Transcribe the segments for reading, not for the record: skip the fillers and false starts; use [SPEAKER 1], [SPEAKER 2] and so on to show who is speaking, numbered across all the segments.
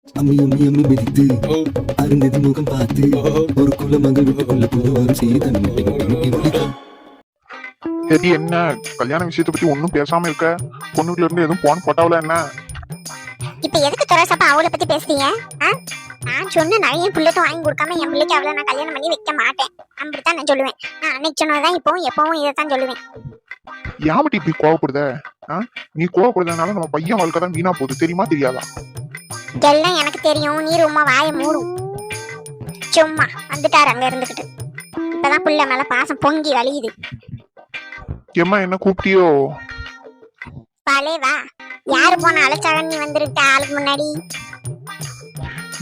[SPEAKER 1] அம்மி அம்மி அம்மி மிதித்து அருந்ததி முகம் பார்த்து ஒரு குல மகள் வீட்டுக்குள்ள புதுவாரம் செய்ய தன் முட்டி முட்டி முட்டி முழிக்கும்.
[SPEAKER 2] சரி, என்ன கல்யாண விஷயத்தை பத்தி ஒன்னும் பேசாம இருக்க? பொண்ணு வீட்டுல இருந்து எதுவும் போன் போட்டாவல என்ன?
[SPEAKER 3] இப்ப எதுக்கு துரசப்பா அவளை பத்தி பேசுறீங்க? நான் சொன்ன நிறைய புள்ளட்டும் வாங்கி கொடுக்காம என் பிள்ளைக்கு அவளை நான் கல்யாணம் பண்ணி வைக்க மாட்டேன். அப்படித்தான் நான் சொல்லுவேன். நான் அன்னைக்கு சொன்னதான் இப்பவும் எப்பவும் இதைத்தான் சொல்லுவேன்.
[SPEAKER 2] யாமட்டி இப்படி கோவப்படுத? நீ கோவப்படுறதுனால நம்ம பையன் வாழ்க்கை தான் வீணா போகுது, தெரியுமா தெரியாதா?
[SPEAKER 3] எல்லாம் எனக்கு தெரியும். நீ ரொம்ப வாய மூடும். சும்மா வந்துட்டாரு அங்க இருந்துகிட்டு. இப்பதான் புள்ள மேல பாசம் பொங்கி வலியுது.
[SPEAKER 2] ஏம்மா என்ன கூப்பிட்டியோ?
[SPEAKER 3] பாலே வா. யாரு போன அழைச்சாக நீ வந்துருக்க ஆளுக்கு முன்னாடி?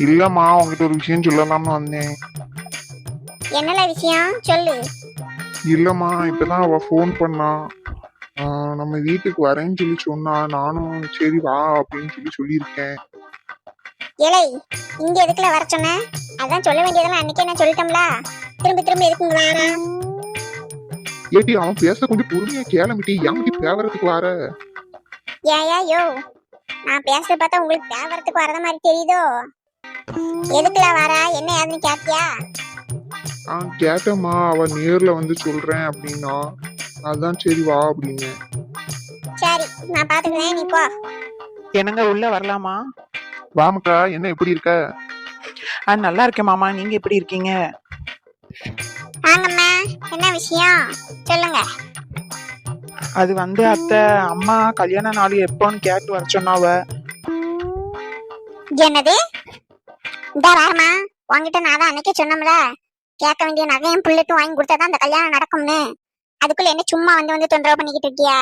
[SPEAKER 2] இல்லம்மா, உங்ககிட்ட ஒரு விஷயம் சொல்லலாம்னு வந்தேன்.
[SPEAKER 3] என்னல விஷயம் சொல்லு.
[SPEAKER 2] இல்லம்மா, இப்பதான் அவ போன் பண்ணா. நம்ம வீட்டுக்கு வரேன்னு சொல்லி சொன்னா. நானும் சரி வா அப்படின்னு சொல்லியிருக்கேன்.
[SPEAKER 3] இலை இங்க எதுக்குல வர சொன்ன? அதான் சொல்ல வேண்டியதெல்லாம் அன்னைக்கே நான் சொல்லிட்டோம்ல. திரும்ப திரும்ப எதுக்கு வாரா?
[SPEAKER 2] ஏட்டி அவன் பேச கொஞ்சம் பொறுமையா கேளம்பிட்டி. ஏன்டி பேவறதுக்கு வர?
[SPEAKER 3] ஏயா யோ, நான் பேசுறத பார்த்தா உங்களுக்கு பேவறதுக்கு வரத மாதிரி தெரியுதோ? எதுக்குல வரா? என்ன ஏதுன்னு கேட்டியா?
[SPEAKER 2] கேட்டம்மா, அவ நேர்ல வந்து சொல்றேன் அப்படின்னா அதான் சரி வா அப்படின்னு.
[SPEAKER 3] சரி, நான் பாத்துக்கிறேன், நீ போ.
[SPEAKER 4] என்னங்க உள்ள வரலாமா?
[SPEAKER 2] வாமக்கா, என்ன எப்படி இருக்க?
[SPEAKER 4] நல்லா இருக்கேன் மாமா, நீங்க எப்படி இருக்கீங்க?
[SPEAKER 3] வாங்கம்மா, என்ன விஷயம் சொல்லுங்க.
[SPEAKER 4] அது வந்து அத்தை, அம்மா கல்யாண நாள் எப்போன்னு கேட்டு வர சொன்னாவ.
[SPEAKER 3] என்னது? இந்த வாரமா? உங்ககிட்ட நான் தான் அன்னைக்கே சொன்னோம்ல, கேட்க வேண்டிய நகையும் புள்ளட்டும் வாங்கி கொடுத்தாதான் அந்த கல்யாணம் நடக்கும்னு. அதுக்குள்ள என்ன சும்மா வந்து தொந்தரவு பண்ணிக்கிட்டு இருக்கியா?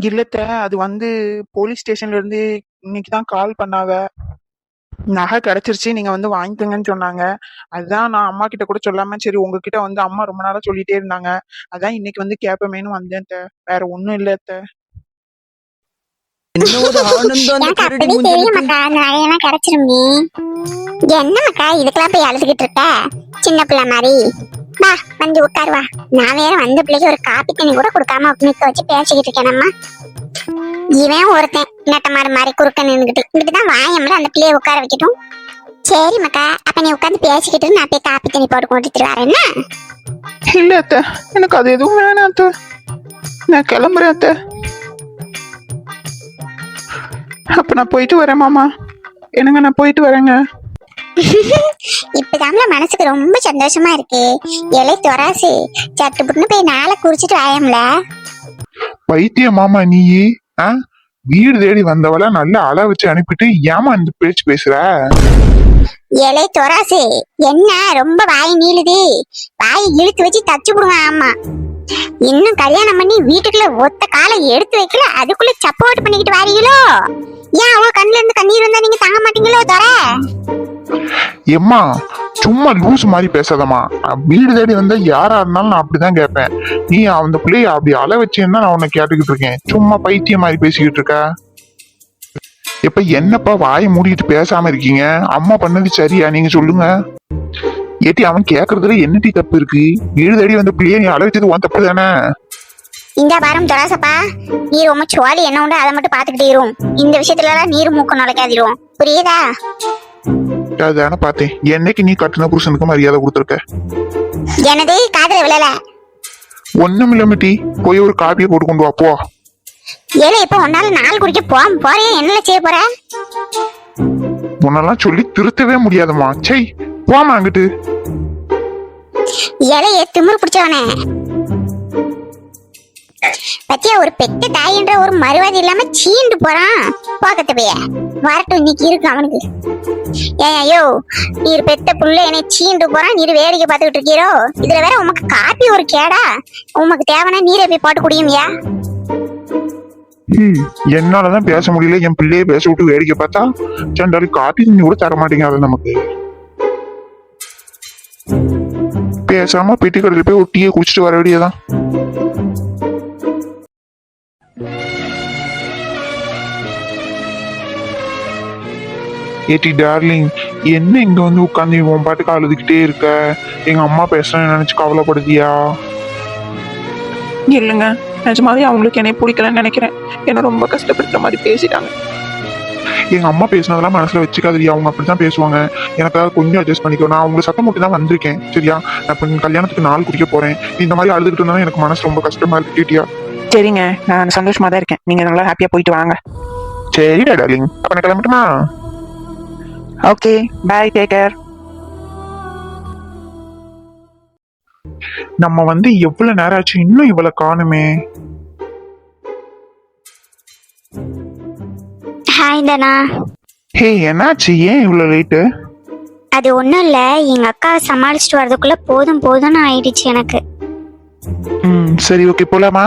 [SPEAKER 4] இல்லத்த, அது வந்து போலீஸ் ஸ்டேஷன்ல இருந்து இன்னைக்குதான் கால் பண்ணாவ. நகை கிடைச்சிருச்சு, நீங்க வந்து வாங்கிக்கங்கன்னு சொன்னாங்க. அதுதான் நான் அம்மா கிட்ட கூட சொல்லாம சரி உங்ககிட்ட வந்து அம்மா ரொம்ப நாளா சொல்லிட்டே இருந்தாங்க, அதான் இன்னைக்கு வந்து கேப்பமேனு வந்தேன். வேற ஒண்ணும் இல்ல அத்தை.
[SPEAKER 3] என்னமாக்கா இதுக்கெல்லாம் போய் அழுதுகிட்டு இருக்க? சின்ன பிள்ளை மாதிரி வா, வந்து உட்காருவா. நான் வேற வந்த பிள்ளைக்கு ஒரு காப்பி தண்ணி கூட கொடுக்காம நிக்க வச்சு பேசிக்கிட்டு இருக்கேனம்மா. இவன் ஒருத்தன் நட்டமாறு மாதிரி குறுக்க நின்றுகிட்டு இப்படிதான் வாயம்ல அந்த பிள்ளைய உட்கார வைக்கட்டும். சரி மக்கா, அப்ப நீ உட்காந்து பேசிக்கிட்டு நான் போய் காப்பி தண்ணி போட்டு கொண்டுட்டு வரேன்னா?
[SPEAKER 4] இல்ல அத்தை, எனக்கு அது எதுவும் வேணாம் அத்தை, நான் கிளம்புறேன் அத்தை. அப்ப நான் போயிட்டு வரேன் மாமா. என்னங்க, நான் போயிட்டு வரேங்க.
[SPEAKER 3] இப்பதான்ல மனசுக்கு ரொம்ப சந்தோஷமா இருக்கு. இலை தொராசு சட்டு புட்டுன்னு போய் நாளை குறிச்சிட்டு வாயம்ல.
[SPEAKER 2] பைத்திய மாமா நீ? வீடு தேடி வந்தவள நல்லா அள வச்சு அனுப்பிட்டு ஏமா இந்த பேச்சு பேசுற?
[SPEAKER 3] இலை தொராசு என்ன ரொம்ப வாய் நீளுது? வாய் இழுத்து வச்சு தச்சு விடுவேன். ஆமா, இன்னும் கல்யாணம் பண்ணி வீட்டுக்குள்ள ஒத்த காலை எடுத்து வைக்கல, அதுக்குள்ள சப்போர்ட் பண்ணிக்கிட்டு வாரீங்களோ? ஏன் அவ கண்ணுல இருந்து கண்ணீர் வந்தா நீங்க தாங்க மாட்டீங்களோ? தர
[SPEAKER 2] எம்மா, சும்மா லூஸ் மாதிரி பேசாதம்மா. வீடு தேடி வந்தா யாரா இருந்தாலும் நான் அப்படிதான் கேட்பேன். நீ அந்த பிள்ளைய அப்படி அள வச்சேன்னா நான் உன்னை கேட்டுக்கிட்டு இருக்கேன். சும்மா பைத்தியம் மாதிரி பேசிக்கிட்டு இருக்க. இப்ப என்னப்பா வாயை மூடிட்டு பேசாம இருக்கீங்க? அம்மா பண்ணது சரியா நீங்க சொல்லுங்க. ஏட்டி அவன் கேக்குறதுல என்னட்டி தப்பு இருக்கு? வீடு தேடி வந்த பிள்ளைய நீ அள வச்சது உன் தப்பு தானே?
[SPEAKER 3] இந்த வாரம் தொராசப்பா, நீ ரொம்ப சுவாலி என்ன உண்டு அதை மட்டும் பாத்துக்கிட்டே இருக்கும். இந்த விஷயத்துல எல்லாம் நீர் மூக்க நுழைக்காதிரும், புரியுதா?
[SPEAKER 2] அதான பார்த்தேன். என்னைக்கு நீ கட்டின புருஷனுக்கு மரியாதை கொடுத்துருக்க?
[SPEAKER 3] எனது காதல விழல.
[SPEAKER 2] ஒண்ணும் இல்ல போய் ஒரு காப்பியை போட்டு கொண்டு வா போ.
[SPEAKER 3] ஏலே, இப்ப ஒன்னால நாள் குடிக்க போறியா? என்ன செய்ய போற?
[SPEAKER 2] உன்னெல்லாம் சொல்லி திருத்தவே முடியாதுமா. சை, போமா அங்கிட்டு.
[SPEAKER 3] இலைய திமிரு பிடிச்சவனே பத்தியா, ஒரு பெத்த தாயின்ற ஒரு மறுவாதி இல்லாம சீண்டு போறான். போகத்த போய வரட்டும், இன்னைக்கு இருக்கு அவனுக்கு. ஏயோ, நீர் பெத்த புள்ள என்னை சீண்டு போறான், நீர் வேடிக்கை பார்த்துக்கிட்டு இருக்கீரோ? இதுல வேற உமக்கு காப்பி ஒரு கேடா? உமக்கு தேவைன்னா நீரை போய் போட்டு குடியுமியா?
[SPEAKER 2] என்னாலதான் பேச முடியல, என் பிள்ளைய பேச விட்டு வேடிக்கை பார்த்தா சண்டாலி காப்பி தண்ணி கூட தர மாட்டேங்க. நமக்கு பேசாம பெட்டி கடையில் போய் ஒரு டீயை குடிச்சிட்டு வர வேண்டியதான். ஏட்டி டார்லிங், என்ன இங்க வந்து உட்காந்து உன் பாட்டுக்கு அழுதுகிட்டே இருக்க? எங்க அம்மா பேசுறேன்னு நினைச்சு கவலைப்படுதியா?
[SPEAKER 4] இல்லைங்க, நிஜமாவே அவங்களுக்கு என்னை பிடிக்கலன்னு நினைக்கிறேன். என்ன ரொம்ப கஷ்டப்படுத்துற மாதிரி பேசிட்டாங்க.
[SPEAKER 2] எங்க அம்மா பேசினதெல்லாம் மனசுல வச்சுக்காதடி, அவங்க அப்படிதான் பேசுவாங்க. எனக்காக கொஞ்சம் அட்ஜஸ்ட் பண்ணிக்கோ. நான் உங்களை சத்தம் போட்டு தான் வந்திருக்கேன் சரியா? நான் இப்போ கல்யாணத்துக்கு நாள் குடிக்க போறேன். இந்த மாதிரி அழுதுகிட்டு இருந்தா எனக்கு மனசு ரொம்ப கஷ்டமா இருக்கு கேட்டியா?
[SPEAKER 4] சரிங்க, நான் சந்தோஷமா தான் இருக்கேன். நீங்க நல்லா ஹாப்பியா போயிட்டு வாங்க.
[SPEAKER 2] சரிடா டார்லிங், அப்ப நான் கிளம்பட்டுமா?
[SPEAKER 4] Okay, bye, take care.
[SPEAKER 2] நம்ம வந்து எவ்வளவு நேரம் ஆச்சு, இன்னும் இவ்வளவு காணுமே.
[SPEAKER 3] ஹாய் தனா.
[SPEAKER 2] ஹே, என்னாச்சு? ஏன் இவ்வளவு லேட்டு?
[SPEAKER 3] அது ஒன்றும் இல்லை, எங்கள் அக்காவை சமாளிச்சுட்டு வரதுக்குள்ளே போதும் போதும்னு ஆயிடுச்சு எனக்கு.
[SPEAKER 2] சரி, ஓகே, போலாமா?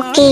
[SPEAKER 3] ஓகே.